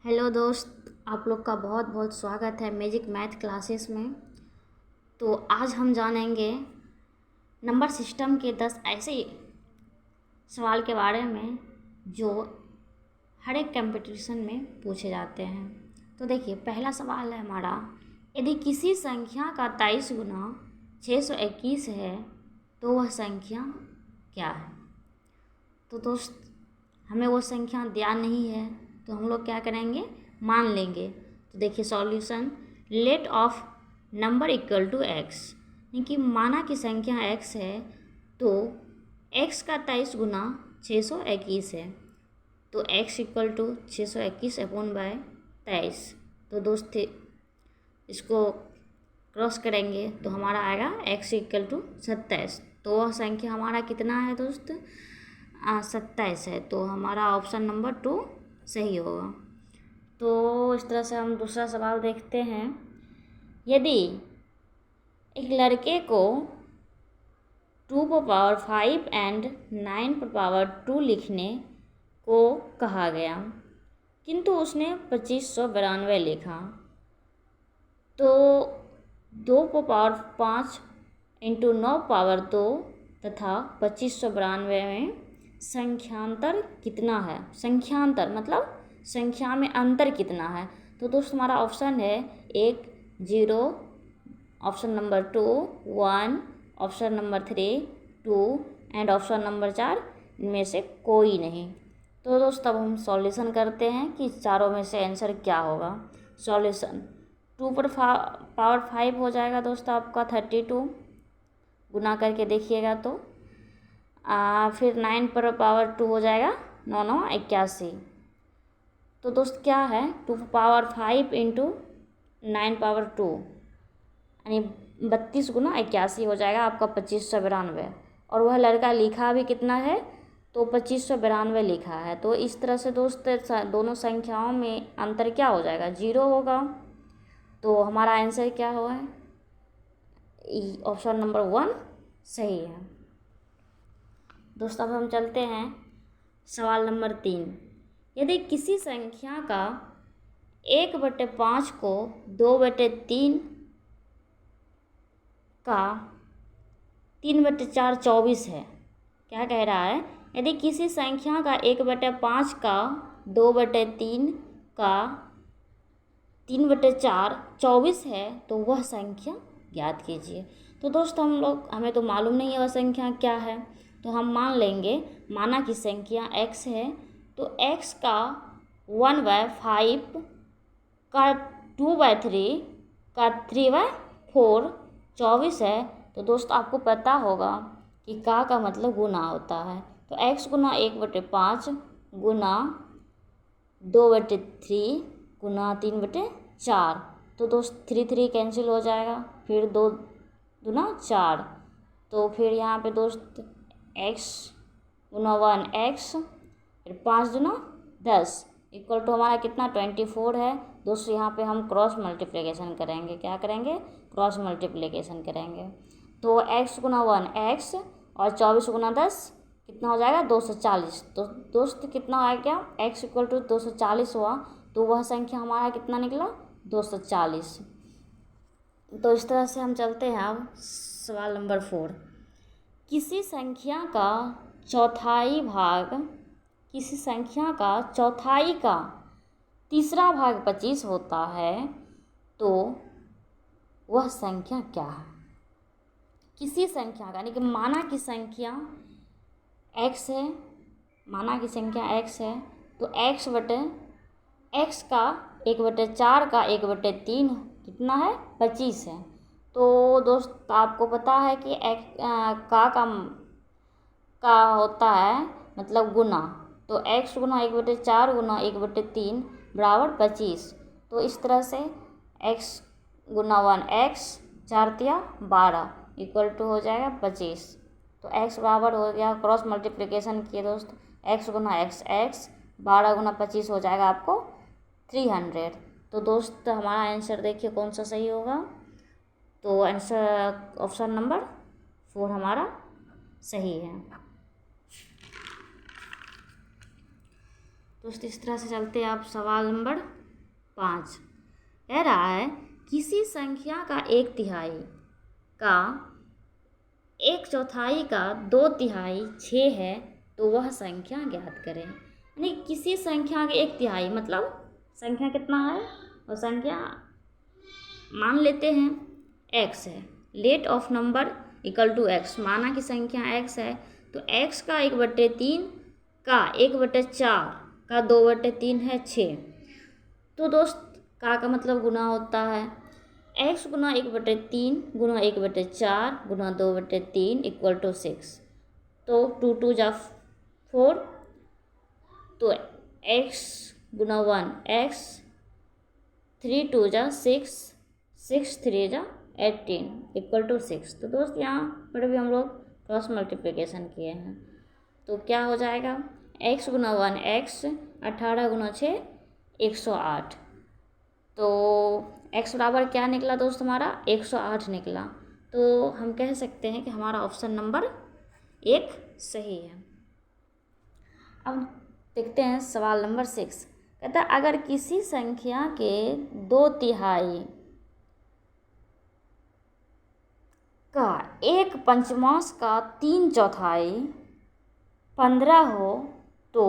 Hello दोस्त, आप लोग का बहुत बहुत स्वागत है मैजिक मैथ क्लासेस में। तो आज हम जानेंगे नंबर सिस्टम के 10 ऐसे सवाल के बारे में जो हर एक कंपटीशन में पूछे जाते हैं। तो देखिए, पहला सवाल है हमारा, यदि किसी संख्या का 23 गुना 621 है तो वह संख्या क्या है। तो दोस्त, हमें वो संख्या ध्यान नहीं है तो हम लोग क्या करेंगे, मान लेंगे। तो देखिए solution, let of number equal to x, यानी कि माना कि संख्या x है तो x का 23 गुना 621 है, तो x equal to 621 upon by 23। तो दोस्त इसको क्रॉस करेंगे तो हमारा आएगा x इक्वल टू 27। तो वह संख्या हमारा कितना है दोस्त, 27 है। तो हमारा ऑप्शन नंबर 2 सही होगा। तो इस तरह से हम दूसरा सवाल देखते हैं। यदि एक लड़के को 2 एंड 9 लिखने को कहा गया किंतु उसने 2592 लिखा, तो 2 इंटू 9 तथा 2592 में संख्यांतर कितना है। संख्यांतर मतलब संख्या में अंतर कितना है। तो दोस्त हमारा ऑप्शन है 1 0, option number 2 1, option number 3 2 and option number 4 इनमें से कोई नहीं। तो दोस्त अब हम सॉल्यूशन करते हैं कि चारों में से आंसर क्या होगा। सॉल्यूशन, 2 हो जाएगा दोस्त आपका 32, गुना करके देखिएगा तो फिर 9 हो जाएगा 9 9 81। तो दोस्त क्या है, 2 इंटू 9 यानी 32 गुना 81 हो जाएगा आपका 2592। और वह लड़का लिखा भी कितना है, तो 2592 लिखा है। तो इस तरह से दोस्त दोनों संख्याओं में अंतर क्या हो जाएगा, 0 होगा। तो हमारा आंसर क्या हुआ है, ऑप्शन नंबर 1 सही है। दोस्तों अब हम चलते हैं सवाल नंबर 3। यदि किसी संख्या का 1/5 को 2/3 का 3/4 24 है। क्या कह रहा है, यदि किसी संख्या का 1/5 का 2/3 का 3/4 24 है तो वह संख्या ज्ञात कीजिए। तो दोस्त हमें तो मालूम नहीं है वह संख्या क्या है, तो हम मान लेंगे, माना कि संख्या x है तो x का 1/5 का 2/3 का 3/4 24 है। तो दोस्त आपको पता होगा कि का मतलब गुना होता है। तो x गुना 1/5 गुना 2/3 गुना 3/4। तो दोस्त 3 3 कैंसिल हो जाएगा, फिर 2 दूना 4। तो फिर यहाँ पे दोस्त x गुना 1 x, फिर 5 दूना 10 इक्वल टू हमारा कितना 24 है। दोस्तों यहाँ पे हम क्रॉस मल्टीप्लिकेशन करेंगे। क्या करेंगे, क्रॉस मल्टीप्लिकेशन करेंगे। तो x गुना 1 x और 24 गुना 10 कितना हो जाएगा 240। तो दोस्त कितना आ गया, x इक्वल टू 240 हुआ। तो वह संख्या हमारा कितना निकला, 240। तो इस तरह से हम चलते हैं अब सवाल नंबर 4। किसी संख्या का चौथाई का तीसरा भाग 25 होता है तो वह संख्या क्या है। किसी संख्या का, यानी कि माना कि संख्या x है, तो x का 1/4 का 1/3 कितना है, 25 है। तो दोस्त आपको पता है कि का होता है मतलब गुना, तो x गुना 1/4 गुना 1/3 बराबर 25। तो इस तरह से x गुना 1 x 4 तिया 12 इक्वल टू हो जाएगा 25। तो x बराबर हो गया, क्रॉस मल्टीप्लिकेशन किए दोस्त, x गुना x 12 गुना 25 हो जाएगा आपको 300। तो दोस्त हमारा आंसर देखिए कौन सा सही होगा। तो आंसर ऑप्शन नंबर 4 हमारा सही है। दोस्त इस तरह से चलते हैं। आप सवाल नंबर 5 कह रहा है किसी संख्या का 1/3 का 1/4 का 2/3 6 है तो वह संख्या ज्ञात करें। यानी किसी संख्या के 1/3 मतलब संख्या कितना है, और संख्या मान लेते हैं x है। Let of number equal to x, माना कि संख्या x है तो x का 1/3 का 1/4 का 2/3 है 6। तो दोस्त का मतलब गुना होता है x गुना 1/3 गुना 1/4 गुना 2/3 इक्वल टू 6। तो 2 2 जा 4, तो x गुना 1 x, 3 2 जा 6, 6 3 जा 18 इक्वल टू 6। तो दोस्त यहाँ पर भी हम लोग क्रॉस मल्टीप्लिकेशन किए हैं, तो क्या हो जाएगा x गुना 1 x, 18 गुना 6 108। तो x बराबर क्या निकला दोस्त हमारा 108 निकला। तो हम कह सकते हैं कि हमारा ऑप्शन नंबर 1 सही है। अब देखते हैं सवाल नंबर 6 कहता है अगर किसी संख्या के 2/3 का 1/5 का 3/4 15 हो तो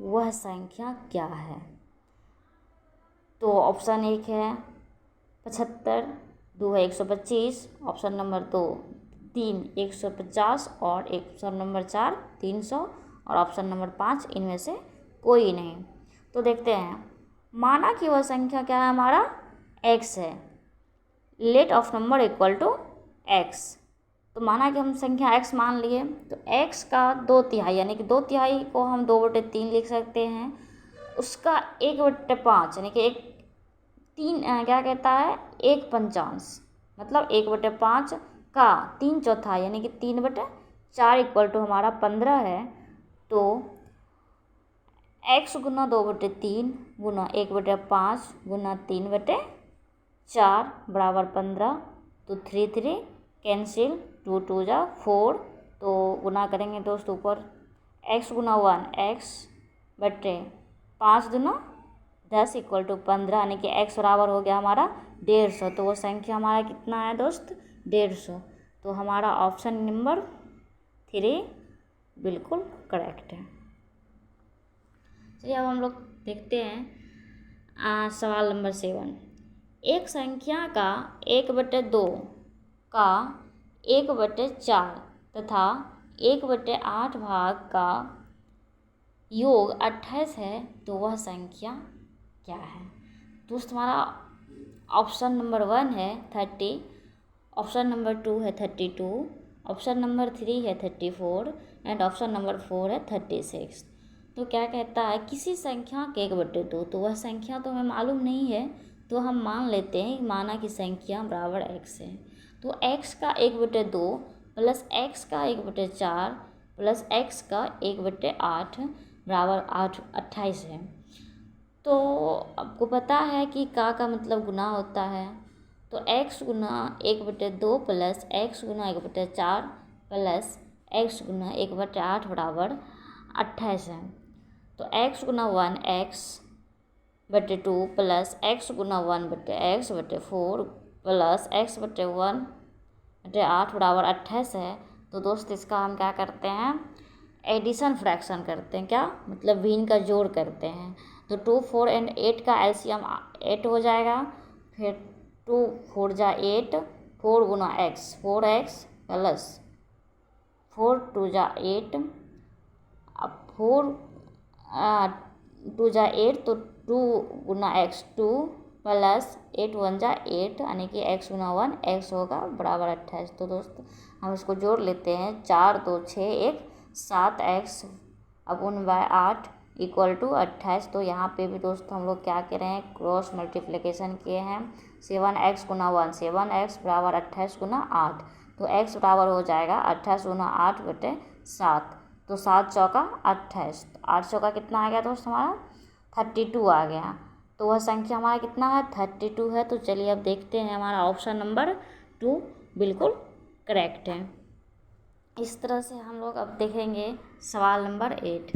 वह संख्या क्या है। तो ऑप्शन 1 है 75, 2 है 125, ऑप्शन नंबर 2 3 150 और ऑप्शन नंबर 4 300 और ऑप्शन नंबर 5 इनमें से कोई नहीं। तो देखते हैं, माना कि वह संख्या क्या है हमारा x है। Let of number equal to x, तो माना कि हम संख्या x मान लिए तो x का 2/3 यानी कि 2/3 को हम 2/3 लिख सकते हैं। उसका 1/5 यानी कि 3 क्या कहता है 1/5 मतलब 1/5 का 3/4 यानी कि 3/4 इक्वल टू हमारा 15 है। तो x गुना 2/3 गुना 1/5 गुना 3/4 बराबर 15। तो 3 3 कैंसिल, 2 2 जा 4, तो गुना करेंगे दोस्त ऊपर x गुना 1 x बटे 5 दुना 10 इक्वल टू 15 यानी कि x बराबर हो गया हमारा 150। तो वो संख्या हमारा कितना है दोस्त 150। तो हमारा ऑप्शन नंबर 3 बिल्कुल करेक्ट है। चलिए अब हम लोग देखते हैं सवाल नंबर 7। एक संख्या का 1/2 का 1/4 तथा 1/8 भाग का योग 28 है तो वह संख्या क्या है। दोस्त हमारा ऑप्शन नंबर 1 है 30, ऑप्शन नंबर 2 है 32, ऑप्शन नंबर 3 है 34 एंड ऑप्शन नंबर 4 है 36। तो क्या कहता है किसी संख्या के 1/2, तो वह संख्या तो हमें मालूम नहीं है, तो हम मान लेते हैं माना कि संख्या बराबर x है। तो x का 1/2 प्लस x का 1/4 प्लस x का 1/8 बराबर 28 है। तो आपको पता है कि का मतलब गुना होता है, तो x गुना 1/2 प्लस x गुना 1/4 प्लस x गुना 1/8 बराबर 28 है। तो x गुना 1 x/2 प्लस x गुना 1/x/4 प्लस x/1/8 बराबर 28 है। तो दोस्त इसका हम क्या करते हैं एडिशन फ्रैक्शन करते हैं, क्या मतलब भिन्न का जोड़ करते हैं। तो 2 4 एंड 8 का एलसीएम 8 हो जाएगा। फिर 2 4 जा 8, 4 गुना x 4x प्लस 4 2 जा 8, अब 4 2 जा 8 तो 2 गुना x 2 प्लस 8 1 जा 8 यानी कि x गुना 1 x होगा बराबर 28। तो दोस्त हम इसको जोड़ लेते हैं 4 2 6 1 7x upon bye 8 equal to 28। तो यहाँ पे भी दोस्त हम लोग क्या कह रहे हैं क्रॉस मल्टीप्लिकेशन किए हैं। 7x गुना 1 7x बराबर 28 गुना 8, तो x बराबर हो जाएगा 28 गुना 8/7। तो 7 चौका 28, 8 चौका कितना आ गया दोस्त हमारा 32 आ गया। तो वह संख्या हमारा कितना है 32 है। तो चलिए अब देखते हैं हमारा ऑप्शन नंबर 2 बिल्कुल करेक्ट है। इस तरह से हम लोग अब देखेंगे सवाल नंबर 8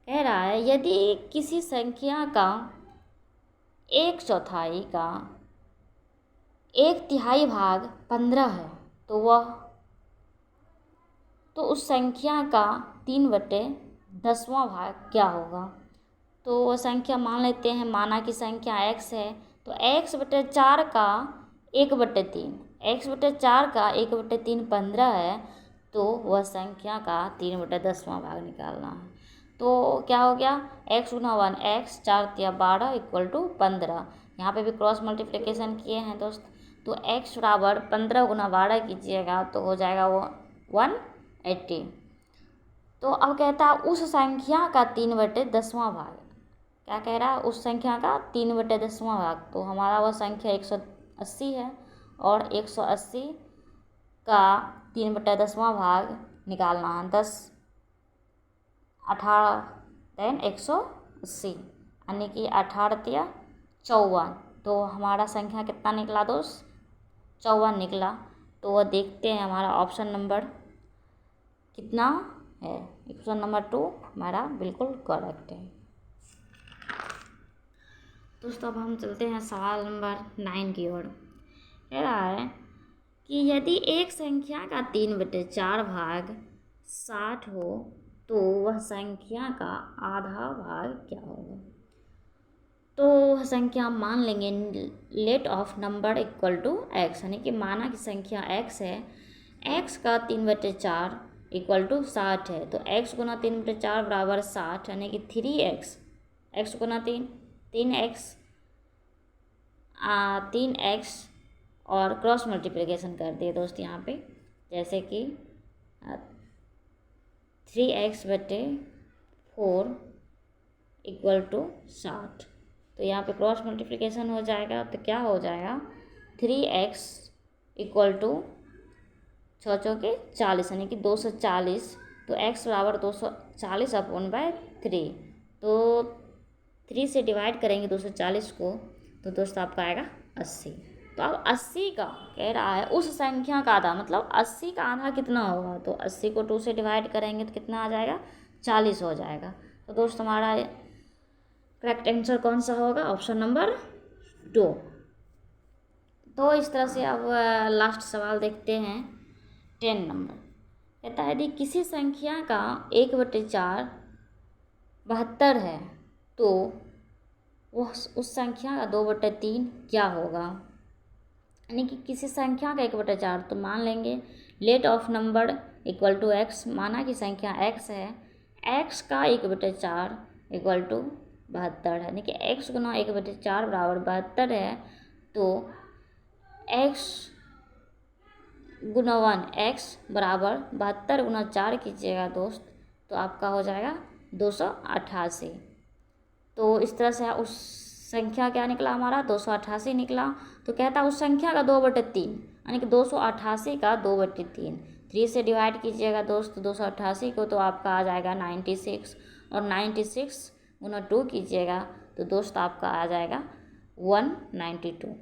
कह रहा है यदि किसी संख्या का 1/4 का 1/3 भाग 15 है तो उस संख्या का 3/10वां भाग क्या होगा। तो वो संख्या मान लेते हैं, माना कि संख्या x है, तो x/4 का 1/3, x/4 का 1/3 15 है, तो वह संख्या का 3/10वां भाग निकालना है। तो क्या हो गया, x गुना 1 x, 4×3 = 12 15। यहाँ पे भी क्रॉस मल्टीप्लिकेशन किए हैं दोस्त, तो x बराबर 15 गुना 12 कीजिएगा तो हो जाएगा वो 180। तो अब कहता है उस संख्या का 3/10वां भाग, क्या कह रहा है, उस संख्या का 3/10वां भाग। तो हमारा वह संख्या 180 है और 180 का 3/10वां भाग निकालना है। 10 18 देन 180 यानी कि 18×3 = 54। तो हमारा संख्या कितना निकला दोस्त, 54 निकला। तो वह देखते हैं हमारा ऑप्शन नंबर कितना है, ऑप्शन नंबर 2 हमारा बिल्कुल करेक्ट है। दोस्तों अब हम चलते हैं सवाल नंबर 9 की ओर। कह रहा है कि यदि एक संख्या का 3/4 भाग 60 हो तो वह संख्या का आधा भाग क्या होगा। तो वह संख्या मान लेंगे let of number equal to x, यानी कि माना कि संख्या x है, x का 3/4 = 60 है, तो x गुना 3/4 बराबर 60 यानी कि 3x, x गुना 3x 3x और क्रॉस मल्टीप्लिकेशन कर दिए दोस्त यहाँ पे, जैसे कि 3x/4 = 60। तो यहाँ पे क्रॉस मल्टीप्लिकेशन हो जाएगा तो क्या हो जाएगा, 3x = 6×4 यानी कि 240। तो x बराबर 240/3। तो 3 से डिवाइड करेंगे 240 को तो दोस्त आपका आएगा 80। तो अब 80 का कह रहा है उस संख्या का आधा, मतलब 80 का आधा कितना होगा, तो 80 को 2 से डिवाइड करेंगे तो कितना आ जाएगा, 40 हो जाएगा। तो दोस्त हमारा करेक्ट आंसर कौन सा होगा, ऑप्शन नंबर 2। तो इस तरह से अब लास्ट सवाल देखते हैं 10 नंबर। कहता है यदि किसी संख्या का 1/4 72 है तो वह उस संख्या का 2/3 क्या होगा। यानी कि किसी संख्या का 1/4, तो मान लेंगे let of number equal to x, माना कि संख्या x है, x का 1/4 = 72 है, यानी कि x गुना 1/4 बराबर 72 है। तो x गुना 1 x बराबर 72 गुना 4 कीजिएगा दोस्त तो आपका हो जाएगा 288। तो इस तरह से उस संख्या क्या निकला हमारा, 288 निकला। तो कहता है उस संख्या का 2/3 यानी कि 288 का 2/3, 3 से डिवाइड कीजिएगा दोस्त 288 को तो आपका आ जाएगा 96, और 96 गुना 2 कीजिएगा तो दोस्त आपका आ जाएगा 192।